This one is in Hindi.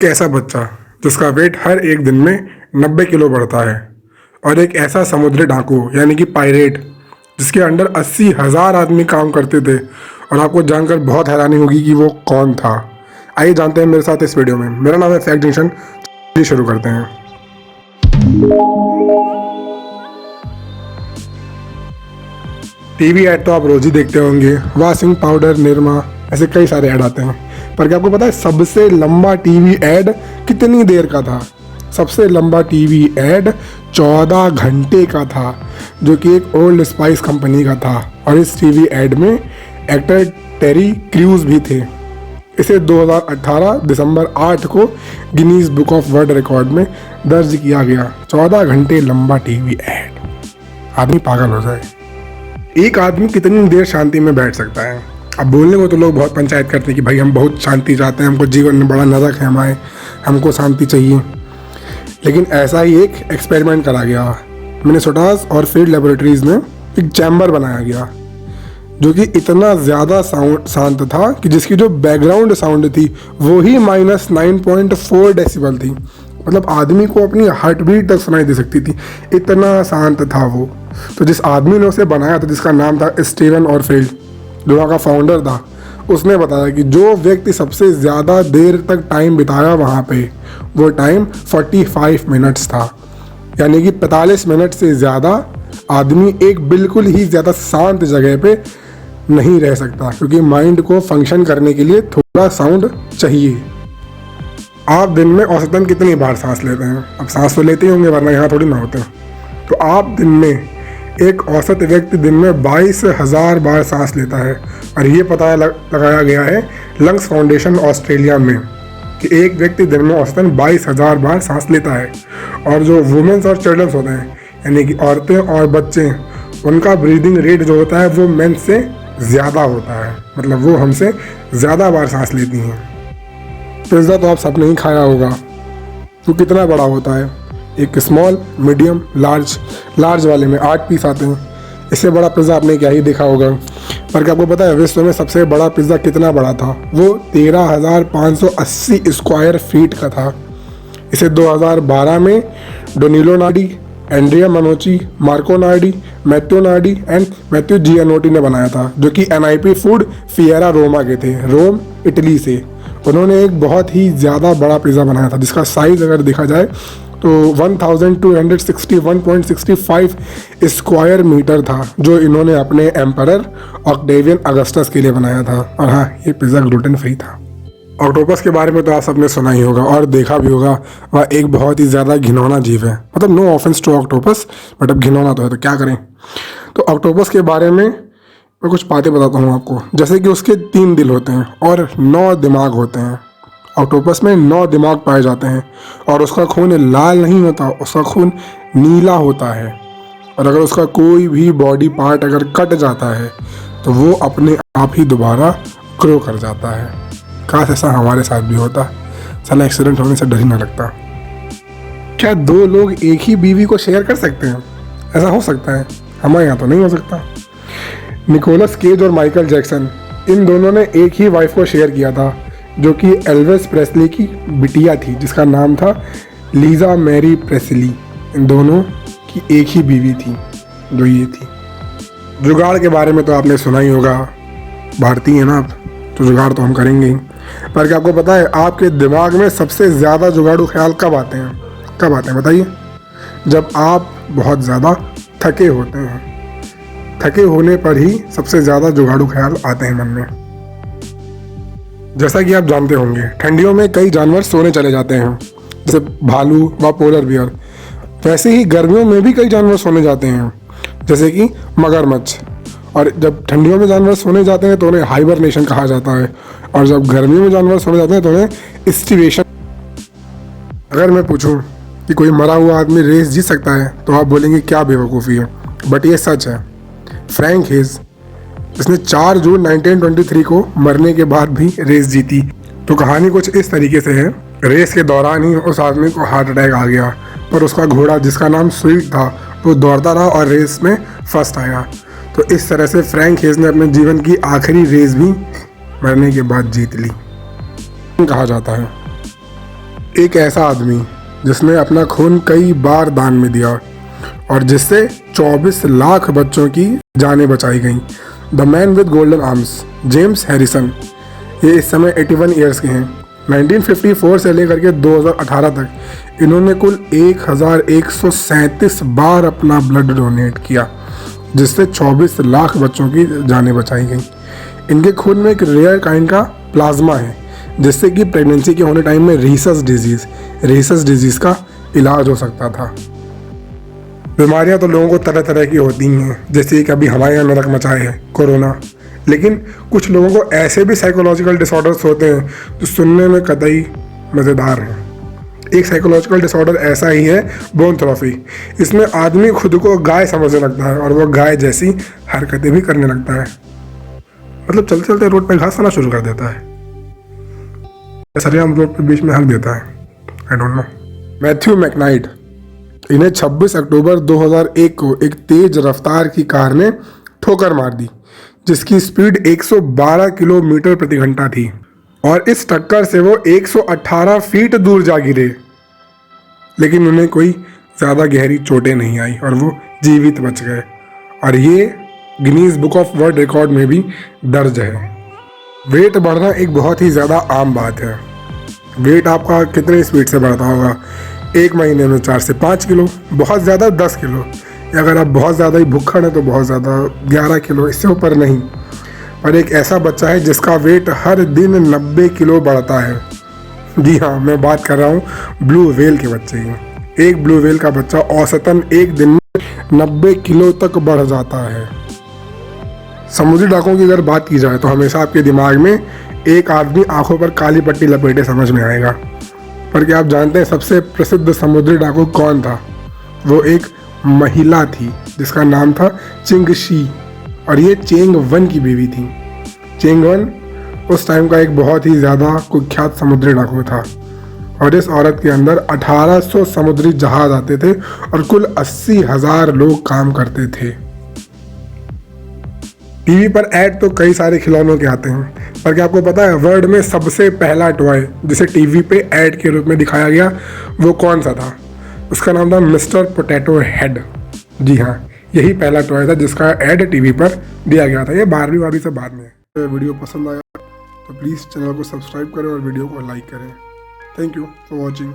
एक ऐसा बच्चा जिसका वेट हर एक दिन में 90 किलो बढ़ता है और एक ऐसा समुद्री डाकू यानी कि पायरेट जिसके अंडर 80,000 आदमी काम करते थे। और आपको जानकर बहुत हैरानी होगी कि वो कौन था। आइए जानते हैं मेरे साथ इस वीडियो में। मेरा नाम है फैक्ट जंक्शन। चलिए शुरू करते हैं। टीवी ऐड तो आप रोज ही देखते होंगे। वॉशिंग पाउडर, निरमा, ऐसे कई सारे ऐड आते हैं। पर क्या आपको पता है सबसे लंबा टीवी ऐड कितनी देर का था? सबसे लंबा टीवी ऐड 14 घंटे का था, जो कि एक ओल्ड स्पाइस कंपनी का था। और इस टीवी ऐड में एक्टर टेरी क्रूज भी थे। इसे 2018 दिसंबर 8 को Guinness book of world record में दर्ज किया गया। 14 घंटे लंबा टीवी ऐड। आदमी पागल हो जाए। एक आदमी कितनी देर शांति में बैठ सकता है? अब बोलने को तो लोग बहुत पंचायत करते हैं कि भाई हम बहुत शांति चाहते हैं, हमको जीवन में बड़ा नरक है, हमको शांति चाहिए। लेकिन ऐसा ही एक एक्सपेरिमेंट करा गया। मिनेसोटा और फील्ड लेबोरेटरीज में एक चैम्बर बनाया गया जो कि इतना ज़्यादा शांत था कि जिसकी जो बैकग्राउंड साउंड थी वो ही -9.4 डेसिबल थी। मतलब आदमी को अपनी हार्ट बीट तक सुनाई दे सकती थी, इतना शांत था वो। तो जिस आदमी ने उसे बनाया था, जिसका नाम था स्टीवन ऑरफील्ड, जो वहाँ का फाउंडर था, उसने बताया कि जो व्यक्ति सबसे ज़्यादा देर तक टाइम बिताया वहाँ पे, वो टाइम 45 मिनट्स था। यानी कि 45 मिनट से ज़्यादा आदमी एक बिल्कुल ही ज़्यादा शांत जगह पे नहीं रह सकता, क्योंकि माइंड को फंक्शन करने के लिए थोड़ा साउंड चाहिए। आप दिन में औसतन कितनी बार सांस लेते हैं? अब सांस तो लेते ही होंगे, वरना यहाँ थोड़ी ना होते हैं। तो आप दिन में, एक औसत व्यक्ति दिन में 22,000 बार सांस लेता है। और ये पता लगाया गया है लंग्स फाउंडेशन ऑस्ट्रेलिया में कि एक व्यक्ति दिन में औसतन 22,000 बार सांस लेता है। और जो वुमेन्स और चिल्ड्रंस होते हैं, यानी कि औरतें और बच्चे, उनका ब्रीदिंग रेट जो होता है वो मेन से ज़्यादा होता है। मतलब वो हमसे ज़्यादा बार सांस लेती हैं। पिज़्ज़ा तो आप सबने ही खाया होगा। तो कितना बड़ा होता है? एक स्मॉल, मीडियम, लार्ज वाले में 8 पीस आते हैं। इससे बड़ा पिज़्ज़ा आपने क्या ही देखा होगा। पर क्या आपको पता है विश्व में सबसे बड़ा पिज़्ज़ा कितना बड़ा था? वो 13,580 स्क्वायर फीट का था। इसे 2012 में Danilo Nardi, Andrea Manocchi, Marco Nardi, Matthew Nardi and Matthew Giannotti ने बनाया था, जो कि NIP फूड फिएरा रोमा के थे, रोम इटली से। उन्होंने एक बहुत ही ज़्यादा बड़ा पिज़्ज़ा बनाया था, जिसका साइज़ अगर देखा जाए तो 1261.65 स्क्वायर मीटर था, जो इन्होंने अपने एम्परर ऑक्टेवियन अगस्टस के लिए बनाया था। और हाँ, ये पिज़्ज़ा ग्लूटेन फ्री था। ऑक्टोपस के बारे में तो आप सबने सुना ही होगा और देखा भी होगा। वह एक बहुत ही ज़्यादा घिनौना जीव है। मतलब no offence to octopus, but अब घिनौना तो है, तो क्या करें। तो ऑक्टोपस के बारे में मैं कुछ बातें बताता हूँ आपको। जैसे कि उसके 3 दिल होते हैं और 9 दिमाग होते हैं। ऑक्टोपस में 9 दिमाग पाए जाते हैं। और उसका खून लाल नहीं होता, उसका खून नीला होता है। और अगर उसका कोई भी बॉडी पार्ट अगर कट जाता है तो वो अपने आप ही दोबारा ग्रो कर जाता है। काश ऐसा हमारे साथ भी होता। साला एक्सीडेंट होने से डर ही ना लगता। क्या 2 लोग एक ही बीवी को शेयर कर सकते हैं? ऐसा हो सकता है, हमारे यहाँ तो नहीं हो सकता। निकोलस केज और माइकल जैक्सन, इन दोनों ने एक ही वाइफ को शेयर किया था, जो कि एल्विस प्रेस्ली की बिटिया थी, जिसका नाम था लीजा मैरी प्रेस्ली। इन दोनों की एक ही बीवी थी, जो ये थी। जुगाड़ के बारे में तो आपने सुना ही होगा। भारतीय है ना आप, तो जुगाड़ तो हम करेंगे ही। पर क्या आपको पता है आपके दिमाग में सबसे ज़्यादा जुगाड़ू ख्याल कब आते हैं? कब आते हैं बताइए? जब आप बहुत ज़्यादा थके होते हैं। थके होने पर ही सबसे ज़्यादा जुगाड़ू ख्याल आते हैं मन में। जैसा कि आप जानते होंगे, ठंडियों में कई जानवर सोने चले जाते हैं, जैसे भालू व पोलर बियर। वैसे ही गर्मियों में भी कई जानवर सोने जाते हैं, जैसे कि मगरमच्छ। और जब ठंडियों में जानवर सोने जाते हैं तो उन्हें हाइबरनेशन कहा जाता है। और जब गर्मियों में जानवर सोने जाते हैं तो उन्हें स्टिवेशन। अगर मैं पूछूं कि कोई मरा हुआ आदमी रेस जीत सकता है तो आप बोलेंगे क्या बेवकूफ़ी है, बट ये सच है। फ्रैंक हेज, जिसने 4 जून 1923 को मरने के बाद भी रेस जीती। तो कहानी कुछ इस तरीके से है। रेस के दौरान ही उस आदमी को हार्ट अटैक आ गया, पर उसका घोड़ा, जिसका नाम स्वीट था, वो दौड़ता रहा और रेस में फर्स्ट आया। तो इस तरह से फ्रैंक हेज ने अपने जीवन की आखिरी रेस भी मरने के बाद जीत ली, कहा जाता है। एक ऐसा आदमी जिसने अपना खून कई बार दान में दिया और जिससे 24 लाख बच्चों की जानें बचाई गईं। The man with golden arms, James Harrison. ये इस समय 81 ईयर्स के हैं। 1954 से लेकर के 2018 तक इन्होंने कुल 1137 बार अपना ब्लड डोनेट किया, जिससे 24 लाख बच्चों की जानें बचाई गईं। इनके खून में एक रेयर काइंड का प्लाज्मा है, जिससे कि प्रेगनेंसी के होने टाइम में रेसस डिजीज़ का इलाज हो सकता था। बीमारियां तो लोगों को तरह तरह की होती हैं, जैसे कि अभी हमारे यहाँ नरक मचाए है कोरोना। लेकिन कुछ लोगों को ऐसे भी साइकोलॉजिकल डिसऑर्डर्स होते हैं जो सुनने में कतई मज़ेदार हैं। एक साइकोलॉजिकल डिसऑर्डर ऐसा ही है बोनथ्रोफी। इसमें आदमी खुद को गाय समझने लगता है और वो गाय जैसी हरकतें भी करने लगता है। मतलब चलते चलते रोड पे घास खाना शुरू कर देता है, सरियाम रोड पे बीच में हक देता है। I don't know. Matthew McKnight, इन्हें 26 अक्टूबर 2001 को एक तेज रफ्तार की कार ने ठोकर मार दी, जिसकी स्पीड 112 किलोमीटर प्रति घंटा थी और इस टक्कर से वो 118 फीट दूर जा गिरे। लेकिन उन्हें कोई ज़्यादा गहरी चोटें नहीं आई और वो जीवित बच गए और ये Guinness book of world record में भी दर्ज है। वेट बढ़ना एक बहुत ही ज़्यादा आम बात है। वेट आपका कितने स्पीड से बढ़ता होगा? एक महीने में 4 से 5 किलो, बहुत ज़्यादा 10 किलो, या अगर आप बहुत ज़्यादा ही भुक्खड़ हैं तो बहुत ज़्यादा 11 किलो, इससे ऊपर नहीं। पर एक ऐसा बच्चा है जिसका वेट हर दिन 90 किलो बढ़ता है। जी हाँ, मैं बात कर रहा हूँ ब्लू व्हेल के बच्चे की। एक ब्लू व्हेल का बच्चा औसतन एक दिन में 90 किलो तक बढ़ जाता है। समुद्री डाकुओं की अगर बात की जाए तो हमेशा आपके दिमाग में एक आदमी आंखों पर काली पट्टी लपेटे समझ में आएगा। पर क्या आप जानते हैं सबसे प्रसिद्ध समुद्री डाकू कौन था? वो एक महिला थी जिसका नाम था चिंग शी और ये चेंग वन की बीवी थी। चेंग वन उस टाइम का एक बहुत ही ज़्यादा कुख्यात समुद्री डाकू था और इस औरत के अंदर 1800 समुद्री जहाज आते थे और कुल 80,000 लोग काम करते थे। टीवी पर ऐड तो कई सारे खिलौनों के आते हैं, पर क्या आपको पता है वर्ल्ड में सबसे पहला टॉय जिसे टीवी पे ऐड के रूप में दिखाया गया वो कौन सा था? उसका नाम था मिस्टर पोटैटो हेड। जी हाँ, यही पहला टॉय था जिसका ऐड टीवी पर दिया गया था। ये 12वीं से बाद में। तो वीडियो पसंद आया तो प्लीज़ चैनल को सब्सक्राइब करें और वीडियो को लाइक करें। Thank you for watching.